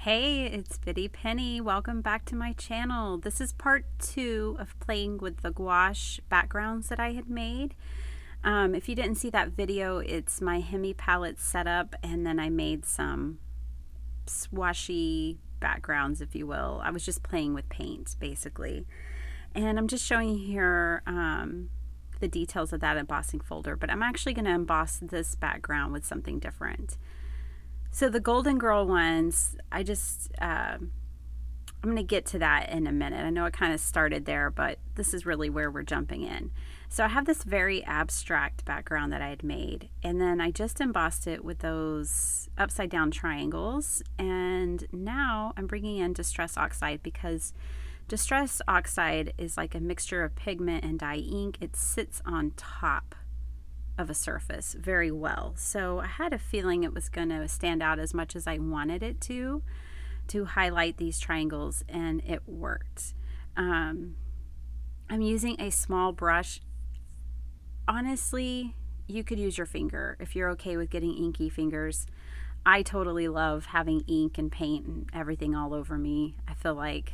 Hey, it's Biddy Penny. Welcome back to my channel. This is part 2 of playing with the gouache backgrounds that I had made. If you didn't see that video, it's my Hemi palette setup, and then I made some swashy backgrounds, if you will. I was just playing with paint, basically. And I'm just showing you here the details of that embossing folder, but I'm actually going to emboss this background with something different. So the Golden Girl ones, I'm going to get to that in a minute. I know it kind of started there, but this is really where we're jumping in. So I have this very abstract background that I had made, and then I just embossed it with those upside down triangles, and now I'm bringing in Distress Oxide because Distress Oxide is like a mixture of pigment and dye ink. It sits on top of a surface very well. So I had a feeling it was going to stand out as much as I wanted it to highlight these triangles, and it worked. I'm using a small brush. Honestly, you could use your finger if you're okay with getting inky fingers. I totally love having ink and paint and everything all over me. I feel like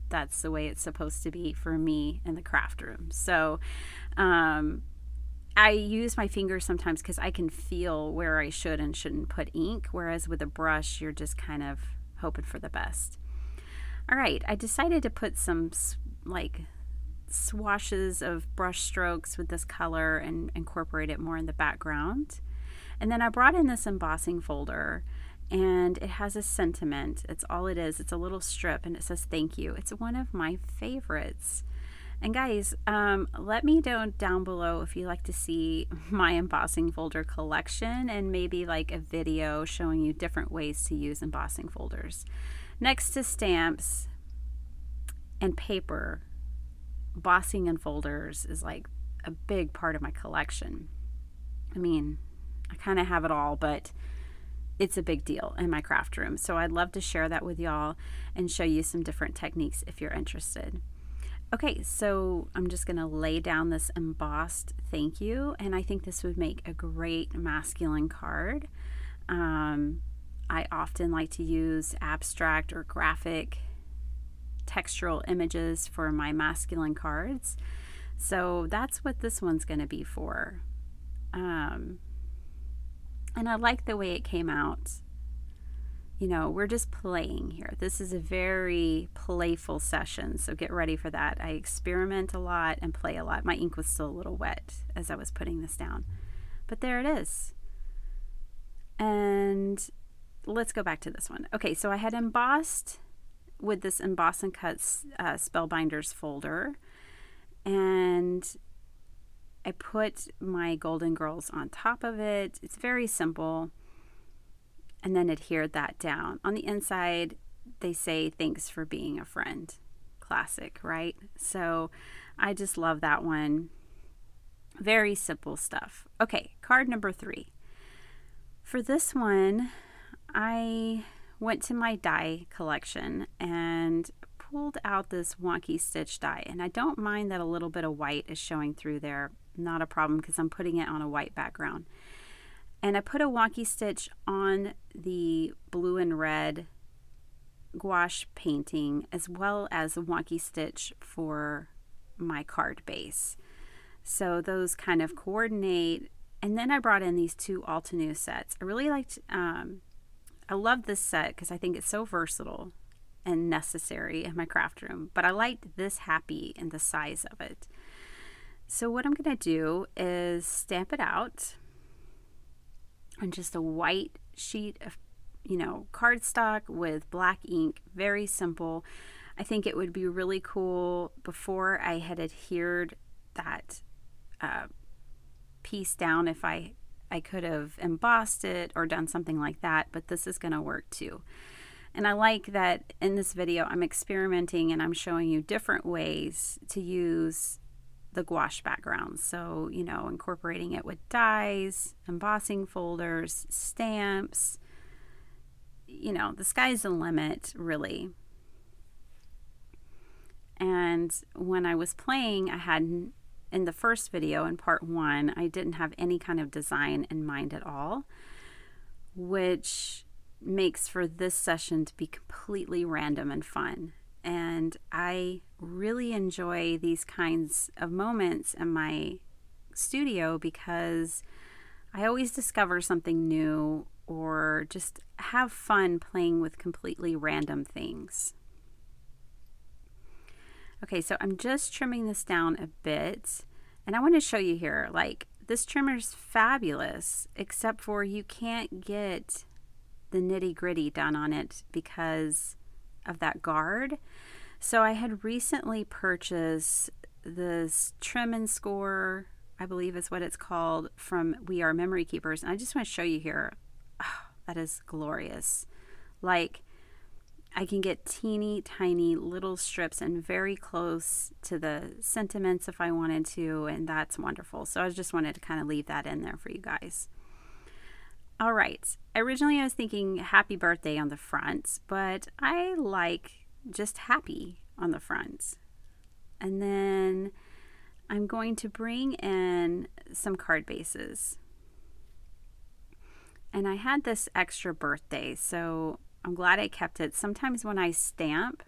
that's the way it's supposed to be for me in the craft room. So I use my fingers sometimes because I can feel where I should and shouldn't put ink, whereas with a brush, you're just kind of hoping for the best. All right, I decided to put some like swashes of brush strokes with this color and incorporate it more in the background. And then I brought in this embossing folder, and it has a sentiment. It's all it is. It's a little strip, and it says thank you. It's one of my favorites. And guys, let me know down below if you like to see my embossing folder collection and maybe like a video showing you different ways to use embossing folders. Next to stamps and paper, embossing and folders is like a big part of my collection. I mean, I kind of have it all, but it's a big deal in my craft room. So I'd love to share that with y'all and show you some different techniques if you're interested. Okay, so I'm just going to lay down this embossed thank you, and I think this would make a great masculine card. I often like to use abstract or graphic textural images for my masculine cards, so that's what this one's going to be for. And I like the way it came out. You know, we're just playing here. This is a very playful session, so get ready for that. I experiment a lot and play a lot. My ink was still a little wet as I was putting this down, but there it is. And let's go back to this one. Okay, so I had embossed with this Emboss and Cut Spellbinders folder, and I put my Golden Girls on top of it. It's very simple. And then adhered that down. On the inside, they say, thanks for being a friend. Classic, right? So I just love that one. Very simple stuff. Okay, card number 3. For this one, I went to my die collection and pulled out this wonky stitch die. And I don't mind that a little bit of white is showing through there. Not a problem because I'm putting it on a white background. And I put a wonky stitch on the blue and red gouache painting, as well as a wonky stitch for my card base. So those kind of coordinate. And then I brought in these 2 Altenew sets. I really liked, I love this set because I think it's so versatile and necessary in my craft room. But I liked this happy and the size of it. So what I'm going to do is stamp it out on just a white sheet of, cardstock with black ink. Very simple. I think it would be really cool before I had adhered that piece down if I could have embossed it or done something like that, but this is going to work too. And I like that in this video I'm experimenting and I'm showing you different ways to use the gouache background. So, incorporating it with dies, embossing folders, stamps, the sky's the limit, really. And when I was playing, I had, in the first video, in part 1, I didn't have any kind of design in mind at all, which makes for this session to be completely random and fun. And I really enjoy these kinds of moments in my studio because I always discover something new or just have fun playing with completely random things. Okay, so I'm just trimming this down a bit, and I want to show you here, like, this trimmer is fabulous, except for you can't get the nitty-gritty done on it because of that guard. So I had recently purchased this trim and score, I believe is what it's called, from We Are Memory Keepers, and I just want to show you here. Oh, that is glorious. Like, I can get teeny tiny little strips and very close to the sentiments if I wanted to, and that's wonderful. So I just wanted to kind of leave that in there for you guys. All right, originally I was thinking happy birthday on the front, but I like just happy on the front. And then I'm going to bring in some card bases. And I had this extra birthday, so I'm glad I kept it. Sometimes when I stamp,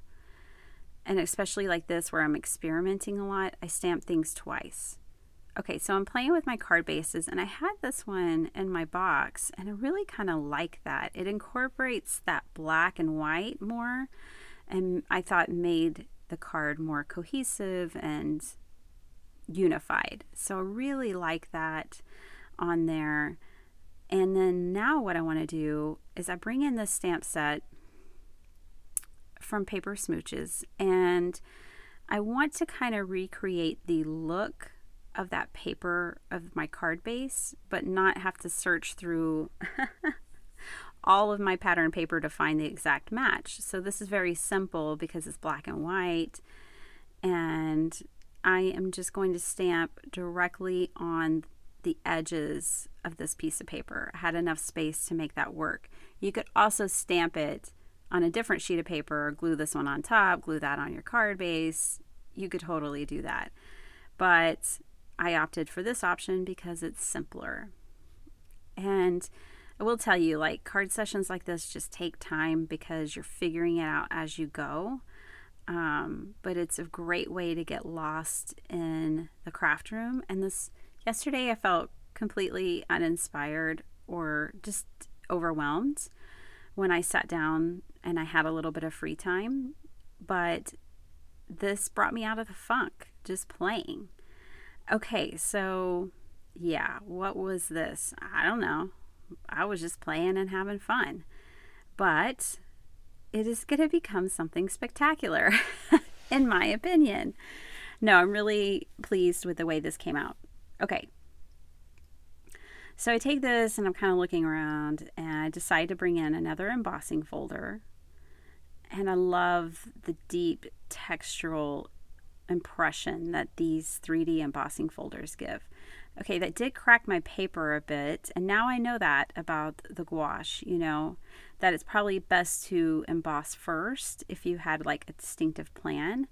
and especially like this where I'm experimenting a lot, I stamp things twice. Okay, so I'm playing with my card bases, and I had this one in my box, and I really kind of like that. It incorporates that black and white more, and I thought made the card more cohesive and unified. So I really like that on there. And then now what I want to do is I bring in this stamp set from Paper Smooches, and I want to kind of recreate the look of that paper of my card base, but not have to search through all of my pattern paper to find the exact match. So this is very simple because it's black and white, and I am just going to stamp directly on the edges of this piece of paper. I had enough space to make that work. You could also stamp it on a different sheet of paper, glue this one on top, glue that on your card base. You could totally do that. But I opted for this option because it's simpler. And I will tell you, like, card sessions like this just take time because you're figuring it out as you go. But it's a great way to get lost in the craft room. And yesterday I felt completely uninspired or just overwhelmed when I sat down and I had a little bit of free time. But this brought me out of the funk, just playing. Okay, so yeah, what was this? I don't know. I was just playing and having fun. But it is going to become something spectacular, in my opinion. No, I'm really pleased with the way this came out. Okay. So I take this and I'm kind of looking around, and I decide to bring in another embossing folder. And I love the deep textural impression that these 3D embossing folders give. Okay, that did crack my paper a bit, and now I know that about the gouache, that it's probably best to emboss first if you had like a distinctive plan,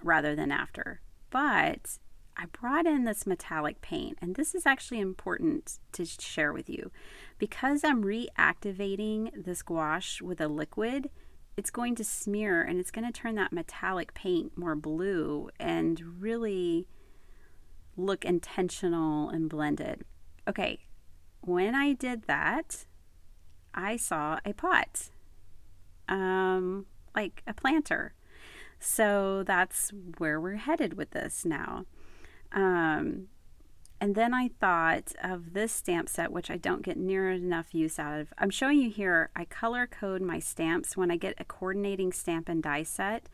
rather than after. But I brought in this metallic paint, and this is actually important to share with you. Because I'm reactivating this gouache with a liquid, it's going to smear, and it's going to turn that metallic paint more blue and really look intentional and blended. Okay, when I did that, I saw a pot, like a planter. So that's where we're headed with this now. And then I thought of this stamp set, which I don't get near enough use out of. I'm showing you here, I color code my stamps. When I get a coordinating stamp and die set,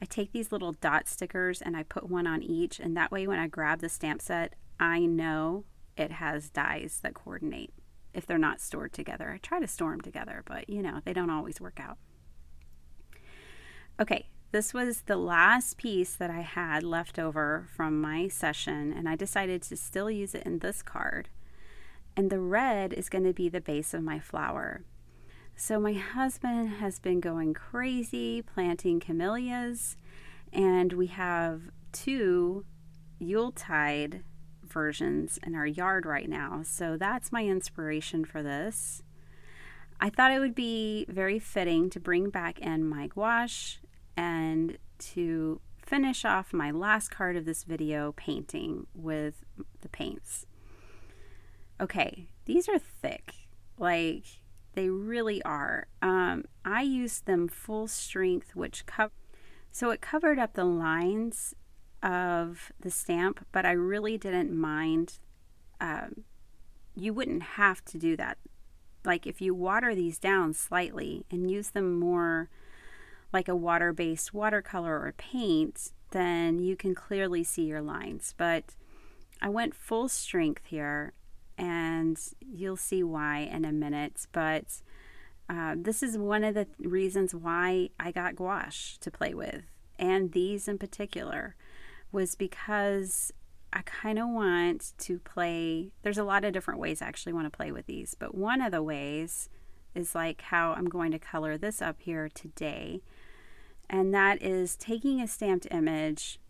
I take these little dot stickers and I put one on each, and that way when I grab the stamp set, I know it has dies that coordinate if they're not stored together. I try to store them together, but they don't always work out. Okay, this was the last piece that I had left over from my session, and I decided to still use it in this card. And the red is going to be the base of my flower. So my husband has been going crazy planting camellias, and we have 2 Yuletide versions in our yard right now. So that's my inspiration for this. I thought it would be very fitting to bring back in my gouache and to finish off my last card of this video painting with the paints. Okay, these are thick, like they really are. I used them full strength, so it covered up the lines of the stamp, but I really didn't mind. You wouldn't have to do that. Like if you water these down slightly and use them more like a water-based watercolor or paint, then you can clearly see your lines. But I went full strength here, and you'll see why in a minute. But this is one of the reasons why I got gouache to play with, and these in particular, was because I kind of want to play. There's a lot of different ways I actually want to play with these, but one of the ways is like how I'm going to color this up here today, and that is taking a stamped image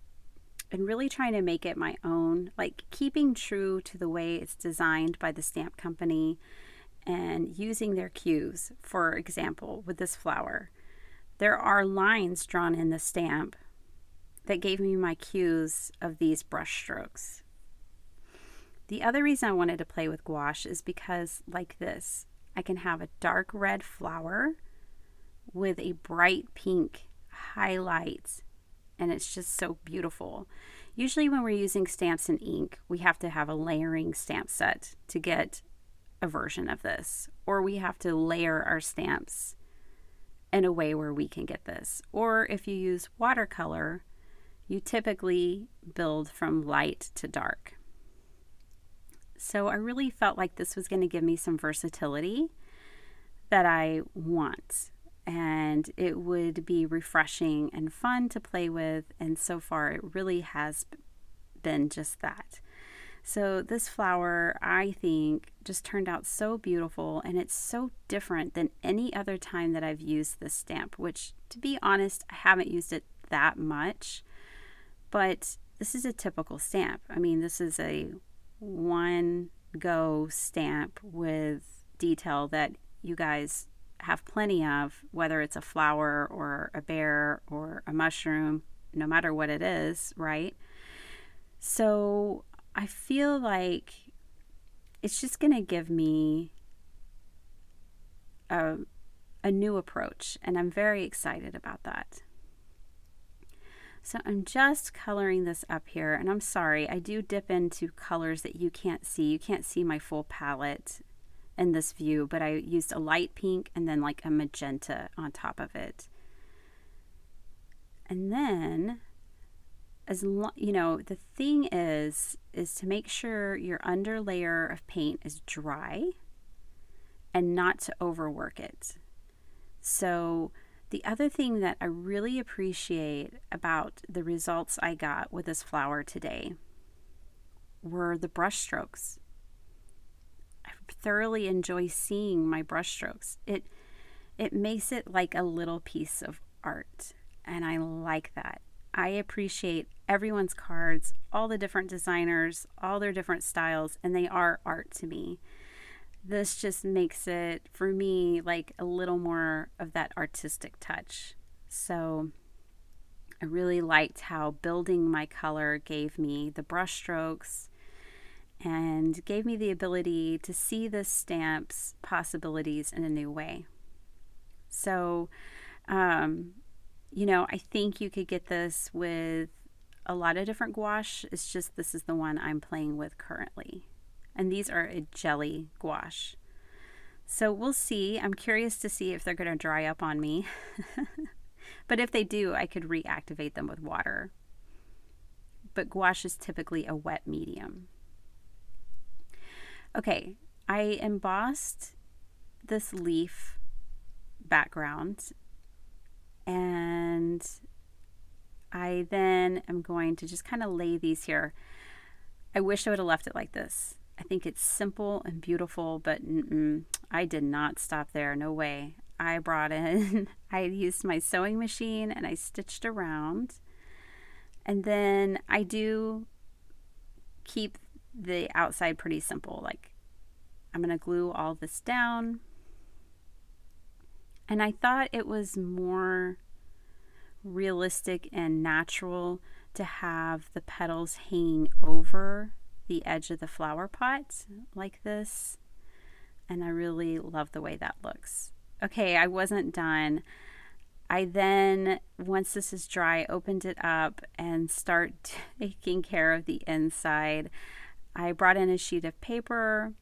and really trying to make it my own, like keeping true to the way it's designed by the stamp company and using their cues. For example, with this flower, there are lines drawn in the stamp that gave me my cues of these brush strokes. The other reason I wanted to play with gouache is because, like this, I can have a dark red flower with a bright pink highlight, and it's just so beautiful. Usually when we're using stamps and ink, we have to have a layering stamp set to get a version of this, or we have to layer our stamps in a way where we can get this. Or if you use watercolor, you typically build from light to dark. So I really felt like this was going to give me some versatility that I want, and it would be refreshing and fun to play with, and so far it really has been just that. So this flower, I think, just turned out so beautiful, and it's so different than any other time that I've used this stamp, which, to be honest, I haven't used it that much. But this is a typical stamp. I mean, this is a one-go stamp with detail that you guys have plenty of, whether it's a flower or a bear or a mushroom, no matter what it is, right? So I feel like it's just going to give me a new approach, and I'm very excited about that. So I'm just coloring this up here, and I'm sorry, I do dip into colors that you can't see. You can't see my full palette in this view, but I used a light pink and then like a magenta on top of it. And then, the thing is to make sure your under layer of paint is dry and not to overwork it. So the other thing that I really appreciate about the results I got with this flower today were the brush strokes. I thoroughly enjoy seeing my brush strokes. It makes it like a little piece of art, and I like that. I appreciate everyone's cards, all the different designers, all their different styles, and they are art to me. This just makes it, for me, like a little more of that artistic touch. So I really liked how building my color gave me the brush strokes and gave me the ability to see the stamp's possibilities in a new way. So, I think you could get this with a lot of different gouache. It's just this is the one I'm playing with currently. And these are a jelly gouache. So we'll see. I'm curious to see if they're going to dry up on me. But if they do, I could reactivate them with water. But gouache is typically a wet medium. Okay, I embossed this leaf background, and I then am going to just kind of lay these here. I wish I would have left it like this. I think it's simple and beautiful, but I did not stop there. No way. I used my sewing machine and I stitched around. And then I do keep the outside pretty simple. Like, I'm going to glue all this down. And I thought it was more realistic and natural to have the petals hanging over the edge of the flower pot like this. And I really love the way that looks. Okay, I wasn't done. I then, once this is dry, opened it up and start taking care of the inside. I brought in a sheet of paper.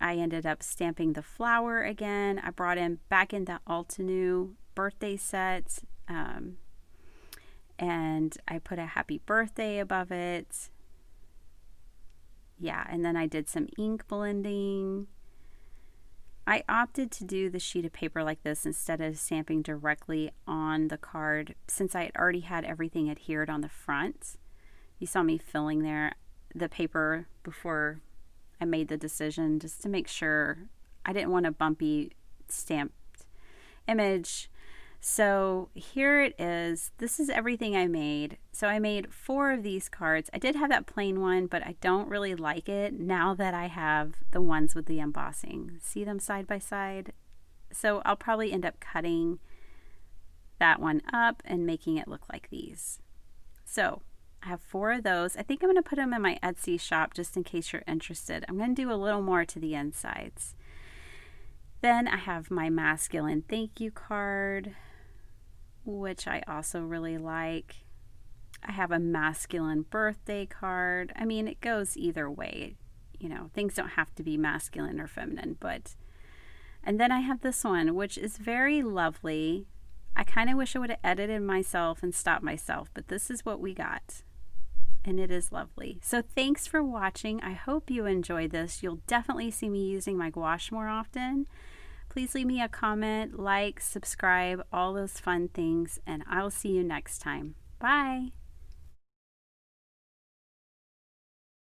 I ended up stamping the flower again. I brought in back in the Altenew birthday set, and I put a happy birthday above it. Yeah, and then I did some ink blending. I opted to do the sheet of paper like this instead of stamping directly on the card since I had already had everything adhered on the front. You saw me filling the paper before I made the decision just to make sure I didn't want a bumpy stamped image. So here it is. This is everything I made. So I made 4 of these cards. I did have that plain one, but I don't really like it now that I have the ones with the embossing. See them side by side? So I'll probably end up cutting that one up and making it look like these. So I have 4 of those. I think I'm going to put them in my Etsy shop just in case you're interested. I'm going to do a little more to the insides. Then I have my masculine thank you card, which I also really like. I have a masculine birthday card. I mean, it goes either way. You know, things don't have to be masculine or feminine, but... And then I have this one, which is very lovely. I kind of wish I would have edited myself and stopped myself, but this is what we got. And it is lovely. So thanks for watching. I hope you enjoyed this. You'll definitely see me using my gouache more often. Please leave me a comment, like, subscribe, all those fun things, and I'll see you next time. Bye.